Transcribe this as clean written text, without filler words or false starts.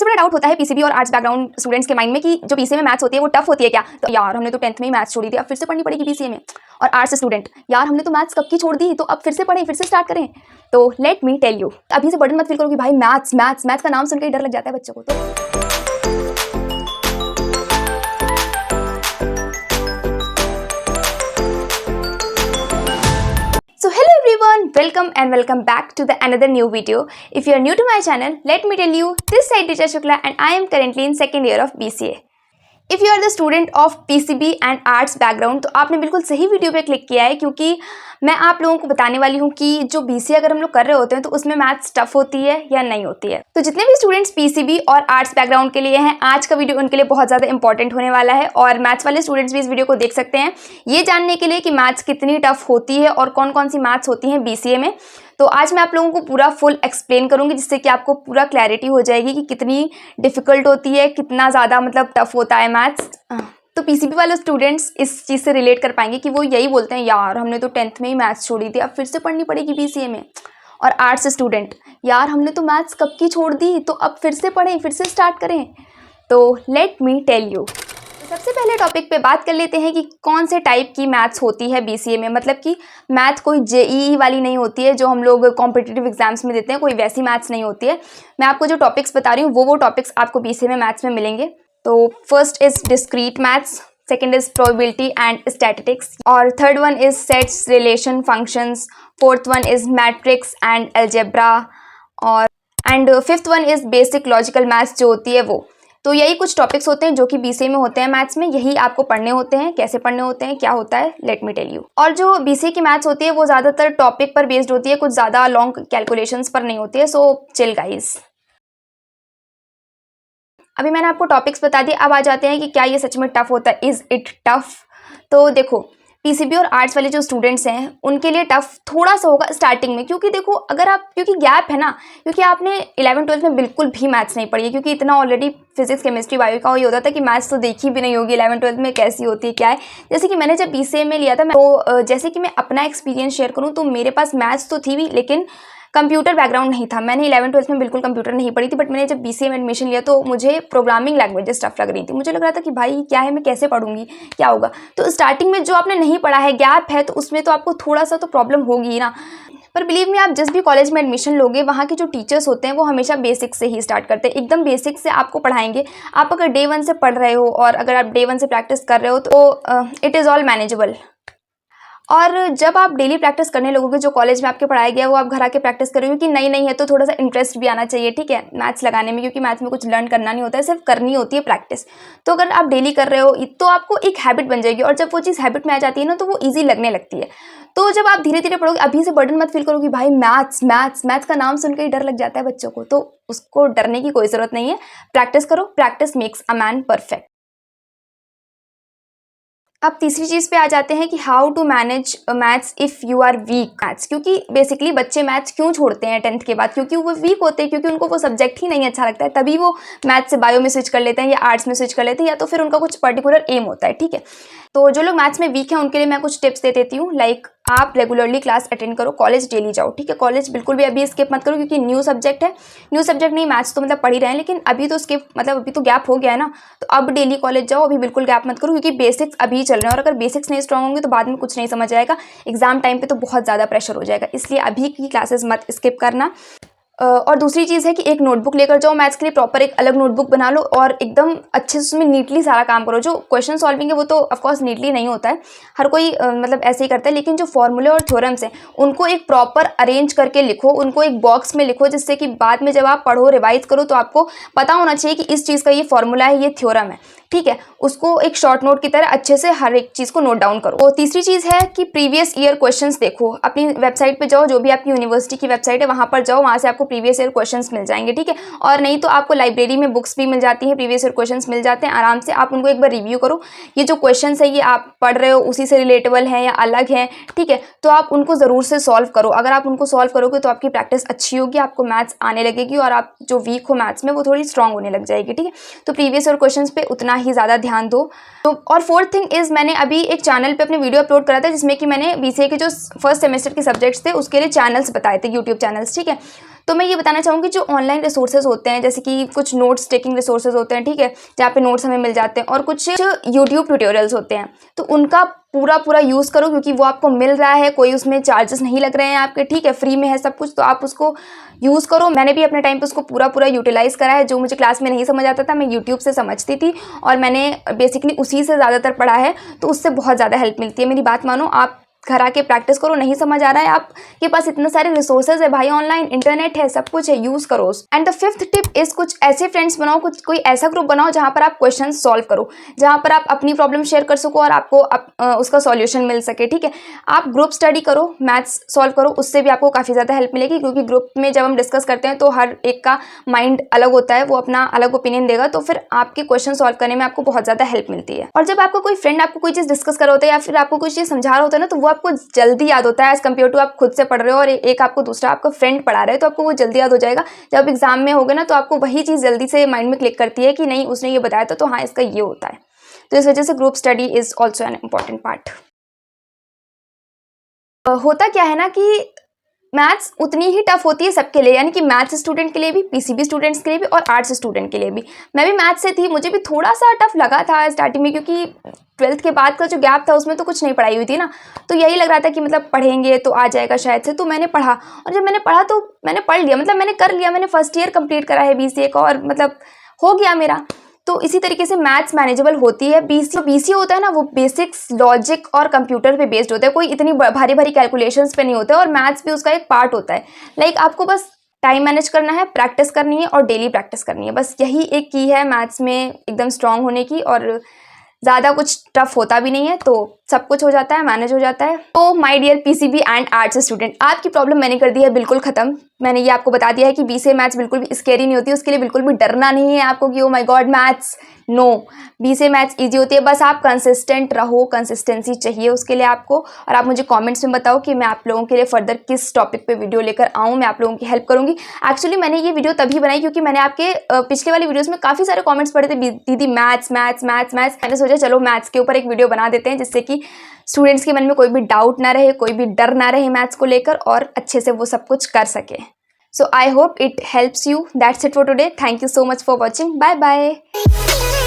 सबसे बड़ा डाउट होता है पीसीबी और आर्ट्स बैकग्राउंड स्टूडेंट्स के माइंड में कि जो पीसीए में मैथ्स होती है वो टफ होती है क्या। तो यार हमने तो 10th में ही मैथ्स छोड़ी थी, अब फिर से पढ़नी पड़ेगी पीसीए में। और आर्ट्स स्टूडेंट, यार हमने तो मैथ्स कब की छोड़ दी, तो अब फिर से पढ़ें, फिर से स्टार्ट करें। तो लेट मी टेल यू, अभी से बर्डन मत फील करो कि भाई मैथ्स मैथ्स मैथ्स का नाम सुनकर ही डर लग जाता है बच्चों को। तो So hello everyone, welcome back to the another new video. If you are new to my channel, let me tell you, this side Teacher Shukla and I am currently in second year of BCA. If you are the student of PCB and arts background, तो आपने बिल्कुल सही video पे click किया है, क्योंकि मैं आप लोगों को बताने वाली हूँ कि जो BCA अगर हम लोग कर रहे होते हैं तो उसमें मैथ्स टफ होती है या नहीं होती है। तो जितने भी स्टूडेंट्स PCB और आर्ट्स बैकग्राउंड के लिए हैं, आज का वीडियो उनके लिए बहुत ज़्यादा इंपॉर्टेंट होने वाला है। और मैथ्स वाले स्टूडेंट्स भी इस वीडियो को देख सकते हैं ये जानने के लिए कि मैथ्स कितनी टफ होती है और कौन कौन सी मैथ्स होती हैं BCA में। तो आज मैं आप लोगों को पूरा फुल एक्सप्लेन करूंगी, जिससे कि आपको पूरा क्लैरिटी हो जाएगी कि कितनी डिफ़िकल्ट होती है, कितना ज़्यादा मतलब टफ होता है मैथ्स। तो पीसीबी वाले स्टूडेंट्स इस चीज़ से रिलेट कर पाएंगे कि वो यही बोलते हैं यार हमने तो 10th में ही मैथ्स छोड़ी थी, अब फिर से पढ़नी पड़ेगी BCA में। और आर्ट्स स्टूडेंट, यार हमने तो मैथ्स कब की छोड़ दी, तो अब फिर से पढ़ें, फिर से स्टार्ट करें। तो लेट मी टेल यू, सबसे पहले टॉपिक पे बात कर लेते हैं कि कौन से टाइप की मैथ्स होती है BCA में। मतलब कि मैथ कोई JEE वाली नहीं होती है जो हम लोग कॉम्पिटिटिव एग्जाम्स में देते हैं, कोई वैसी मैथ्स नहीं होती है। मैं आपको जो टॉपिक्स बता रही हूँ वो टॉपिक्स आपको BCA में मैथ्स में मिलेंगे। तो first is discrete maths, second is probability and statistics, और third one is sets, relation, functions, fourth one is matrix and algebra, और fifth one is basic logical maths जो होती है वो। तो यही कुछ टॉपिक्स होते हैं जो कि BCA में होते हैं मैथ्स में, यही आपको पढ़ने होते हैं। कैसे पढ़ने होते हैं, क्या होता है, लेट मी टेल यू। और जो BCA की मैथ्स होती है वो ज़्यादातर टॉपिक पर बेस्ड होती है, कुछ ज़्यादा लॉन्ग कैलकुलेशंस पर नहीं होती है। सो चिल गाइस, अभी मैंने आपको टॉपिक्स बता दिए, अब आ जाते हैं कि क्या ये सच में टफ होता है, इज़ इट टफ। तो देखो PCB और आर्ट्स वाले जो स्टूडेंट्स हैं उनके लिए टफ थोड़ा सा होगा स्टार्टिंग में, क्योंकि देखो अगर आप, क्योंकि गैप है ना, क्योंकि आपने 11th-12th में बिल्कुल भी मैथ्स नहीं पढ़ी है, क्योंकि इतना ऑलरेडी फिजिक्स, केमिस्ट्री, बायो का ये होता था कि मैथ्स तो देखी भी नहीं होगी 11th-12th में कैसी होती है क्या है। जैसे कि मैंने जब BCA में लिया था तो जैसे कि मैं अपना एक्सपीरियंस शेयर करूँ तो मेरे पास मैथ्स तो थी भी, लेकिन कंप्यूटर बैकग्राउंड नहीं था। मैंने 11th-12th में बिल्कुल कंप्यूटर नहीं पढ़ी थी, बट मैंने जब BCA में एडमिशन लिया तो मुझे प्रोग्रामिंग लैंग्वेजेस टफ लग रही थी। मुझे लग रहा था कि भाई क्या है, मैं कैसे पढ़ूंगी, क्या होगा। तो स्टार्टिंग में जो आपने नहीं पढ़ा है, गैप है, तो उसमें तो आपको थोड़ा सा तो प्रॉब्लम होगी ना। पर बिलीव मी, आप जिस भी कॉलेज में एडमिशन लोगे वहाँ के जो टीचर्स होते हैं वो हमेशा बेसिक से ही स्टार्ट करते हैं, एकदम बेसिक से आपको पढ़ाएंगे। आप अगर डे 1 से पढ़ रहे हो और अगर आप डे 1 से प्रैक्टिस कर रहे हो तो इट इज़ ऑल मैनेजेबल। और जब आप डेली प्रैक्टिस करने लगोगे, जो कॉलेज में आपके पढ़ाया गया वो आप घर आके प्रैक्टिस करोगे कि नहीं है, तो थोड़ा सा इंटरेस्ट भी आना चाहिए, ठीक है, मैथ्स लगाने में, क्योंकि मैथ्स में कुछ लर्न करना नहीं होता है, सिर्फ करनी होती है प्रैक्टिस। तो अगर आप डेली कर रहे हो तो आपको एक हैबिट बन जाएगी, और जब वो चीज़ हैबिट में आ जाती है ना तो वो ईजी लगने लगती है। तो जब आप धीरे धीरे पढ़ोगे, अभी से बर्डन मत फील करो कि भाई मैथ्स मैथ्स मैथ्स का नाम सुनकर ही डर लग जाता है बच्चों को, तो उसको डरने की कोई ज़रूरत नहीं है। प्रैक्टिस करो, practice makes a man perfect. अब तीसरी चीज़ पे आ जाते हैं कि how to manage maths if you are weak maths. क्योंकि बेसिकली बच्चे मैथ्स क्यों छोड़ते हैं 10th के बाद, क्योंकि वो वीक होते हैं, क्योंकि उनको वो सब्जेक्ट ही नहीं अच्छा लगता है, तभी वो मैथ्स से बायो में स्विच कर लेते हैं या आर्ट्स में स्विच कर लेते हैं, या तो फिर उनका कुछ पर्टिकुलर एम होता है, ठीक है। तो जो लोग मैथ्स में वीक हैं उनके लिए मैं कुछ टिप्स दे देती हूँ। लाइक आप रेगुलरली क्लास अटेंड करो, कॉलेज डेली जाओ, ठीक है। कॉलेज बिल्कुल भी अभी स्किप मत करो, क्योंकि न्यू सब्जेक्ट है, न्यू सब्जेक्ट नहीं, मैथ्स तो मतलब पढ़ ही रहे हैं, लेकिन अभी तो स्किप, मतलब अभी तो गैप हो गया है ना, तो अब डेली कॉलेज जाओ, अभी बिल्कुल गैप मत करो, क्योंकि बेसिक्स अभी चल रहे हैं, और अगर बेसिक्स नहीं स्ट्रॉन्ग होंगे तो बाद में कुछ नहीं समझ आएगा, एग्जाम टाइम पे तो बहुत ज़्यादा प्रेशर हो जाएगा। इसलिए अभी की क्लासेस मत स्किप करना। और दूसरी चीज़ है कि एक नोटबुक लेकर जाओ मैथ्स के लिए, प्रॉपर एक अलग नोटबुक बना लो और एकदम अच्छे से उसमें नीटली सारा काम करो। जो क्वेश्चन सॉल्विंग है वो तो ऑफकोर्स नीटली नहीं होता है, हर कोई मतलब ऐसे ही करता है, लेकिन जो फॉर्मूले और थ्योरम्स हैं उनको एक प्रॉपर अरेंज करके लिखो, उनको एक बॉक्स में लिखो, जिससे कि बाद में जब आप पढ़ो, रिवाइज करो, तो आपको पता होना चाहिए कि इस चीज़ का ये फॉर्मूला है, ये थ्योरम है, ठीक है। उसको एक शॉर्ट नोट की तरह अच्छे से हर एक चीज़ को नोट डाउन करो। तो तीसरी चीज़ है कि प्रीवियस ईयर क्वेश्चंस देखो, अपनी वेबसाइट पे जाओ, जो भी आपकी यूनिवर्सिटी की वेबसाइट है वहाँ पर जाओ, वहाँ से आपको प्रीवियस ईयर क्वेश्चंस मिल जाएंगे, ठीक है। और नहीं तो आपको लाइब्रेरी में बुक्स भी मिल जाती हैं, प्रीवियस ईयर क्वेश्चंस मिल जाते हैं, आराम से आप उनको एक बार रिव्यू करो। ये जो क्वेश्चन है ये आप पढ़ रहे हो उसी से रिलेटेबल है या अलग है, ठीक है, तो आप उनको ज़रूर से सॉल्व करो। अगर आप उनको सॉल्व करोगे तो आपकी प्रैक्टिस अच्छी होगी, आपको मैथ्स आने लगेगी, और आप जो वीक हो मैथ्स में वो थोड़ी स्ट्रांग होने लग जाएगी, ठीक है। तो प्रीवियस ईयर क्वेश्चंस पे उतना ही ज़्यादा ध्यान दो। तो और फोर्थ थिंग इज़, मैंने अभी एक चैनल पे अपने वीडियो अपलोड करा था जिसमें कि मैंने BCA के जो फर्स्ट सेमेस्टर के सब्जेक्ट्स थे उसके लिए चैनल्स बताए थे, यूट्यूब चैनल्स, ठीक है। तो मैं ये बताना चाहूँगी जो ऑनलाइन रिसोर्सेज होते हैं, जैसे कि कुछ नोट्स टेकिंग रिसोर्सेज होते हैं, ठीक है, जहाँ पे नोट्स हमें मिल जाते हैं, और कुछ यूट्यूब ट्यूटोरियल्स होते हैं, तो उनका पूरा यूज़ करो, क्योंकि वो आपको मिल रहा है, कोई उसमें चार्जेस नहीं लग रहे हैं आपके, ठीक है, फ्री में है सब कुछ, तो आप उसको यूज़ करो। मैंने भी अपने टाइम पे उसको पूरा यूटिलाइज़ करा है। जो मुझे क्लास में नहीं समझ आता था मैं यूट्यूब से समझती थी, और मैंने बेसिकली उसी से ज़्यादातर पढ़ा है, तो उससे बहुत ज़्यादा हेल्प मिलती है। मेरी बात मानो, आप घर आके प्रैक्टिस करो। नहीं समझ आ रहा है, आपके पास इतने सारे रिसोर्सेज है भाई, ऑनलाइन इंटरनेट है, सब कुछ है, यूज़ करो। And the fifth tip is कुछ ऐसे फ्रेंड्स बनाओ, कुछ कोई ऐसा ग्रुप बनाओ जहाँ पर आप क्वेश्चन सॉल्व करो, जहाँ पर आप अपनी प्रॉब्लम शेयर कर सको और आपको उसका सॉल्यूशन मिल सके, ठीक है। आप ग्रुप स्टडी करो, मैथ्स सॉल्व करो, उससे भी आपको काफ़ी ज़्यादा हेल्प मिलेगी, क्योंकि ग्रुप में जब हम डिस्कस करते हैं तो हर एक का माइंड अलग होता है, वो अपना अलग ओपिनियन देगा, तो फिर आपके क्वेश्चन सॉल्व करने में आपको बहुत ज़्यादा हेल्प मिलती है। और जब आपको कोई फ्रेंड आपको कोई चीज़ डिस्कस कर रहा होता है या फिर आपको कोई चीज़ समझा रहा होता है ना, तो वो आपको जल्दी याद होता है एज कम्पेयर टू आप खुद से पढ़ रहे हो और एक आपको दूसरा आपका फ्रेंड पढ़ा रहे हो, तो आपको वो जल्दी याद हो जाएगा। जब एग्जाम में होगा ना, तो आपको वही चीज़ जल्दी से माइंड में क्लिक करती है कि नहीं, उसने ये बताया था, तो हाँ, इसका ये होता है। तो इस वजह से group study is also an important part. होता क्या है ना कि मैथ्स उतनी ही टफ होती है सबके लिए, यानी कि मैथ्स स्टूडेंट के लिए भी, पीसीबी स्टूडेंट्स के लिए भी, और आर्ट्स स्टूडेंट के लिए भी। मैं भी मैथ्स से थी, मुझे भी थोड़ा सा टफ लगा था स्टार्टिंग में, क्योंकि 12th के बाद का जो गैप था उसमें तो कुछ नहीं पढ़ाई हुई थी ना, तो यही लग रहा था कि मतलब पढ़ेंगे तो आ जाएगा शायद से। तो मैंने पढ़ा, और जब मैंने पढ़ा तो मैंने पढ़ लिया, मतलब मैंने कर लिया। मैंने फर्स्ट ईयर कंप्लीट करा है बीसीए का, और मतलब हो गया मेरा। तो इसी तरीके से मैथ्स मैनेजेबल होती है। बीसीए होता है ना, वो बेसिक्स, लॉजिक और कंप्यूटर पे बेस्ड होता है, कोई इतनी भारी भारी कैलकुलेशंस पे नहीं होता है, और मैथ्स भी उसका एक पार्ट होता है। लाइक आपको बस टाइम मैनेज करना है, प्रैक्टिस करनी है, और डेली प्रैक्टिस करनी है, बस यही एक की है मैथ्स में एकदम स्ट्रांग होने की। और ज़्यादा कुछ टफ होता भी नहीं है, तो सब कुछ हो जाता है, मैनेज हो जाता है। तो my dear PCB and arts student, आपकी प्रॉब्लम मैंने कर दी है बिल्कुल खत्म। मैंने ये आपको बता दिया है कि बीसीए मैथ्स बिल्कुल भी स्केरी नहीं होती, उसके लिए बिल्कुल भी डरना नहीं है आपको कि oh my god maths, no, BCA maths easy होती है। बस आप कंसिस्टेंट रहो, कंसिस्टेंसी चाहिए उसके लिए आपको। और आप मुझे कमेंट्स में बताओ कि मैं आप लोगों के लिए फर्दर किस टॉपिक पे वीडियो लेकर आऊँ, मैं आप लोगों की हेल्प करूँगी। एक्चुअली मैंने ये वीडियो तभी बनाई क्योंकि मैंने आपके पिछले वाली वीडियोज़ में काफ़ी सारे कॉमेंट्स पढ़े थे, दीदी मैथ्स मैथ्स मैथ्स मैथ्स। मैंने सोचा चलो मैथ्स के ऊपर एक वीडियो बना देते हैं, जिससे कि स्टूडेंट्स के मन में कोई भी डाउट ना रहे, कोई भी डर ना रहे मैथ्स को लेकर, और अच्छे से वो सब कुछ कर सके। So I hope it helps you. That's it for today. Thank you so much for watching. Bye bye.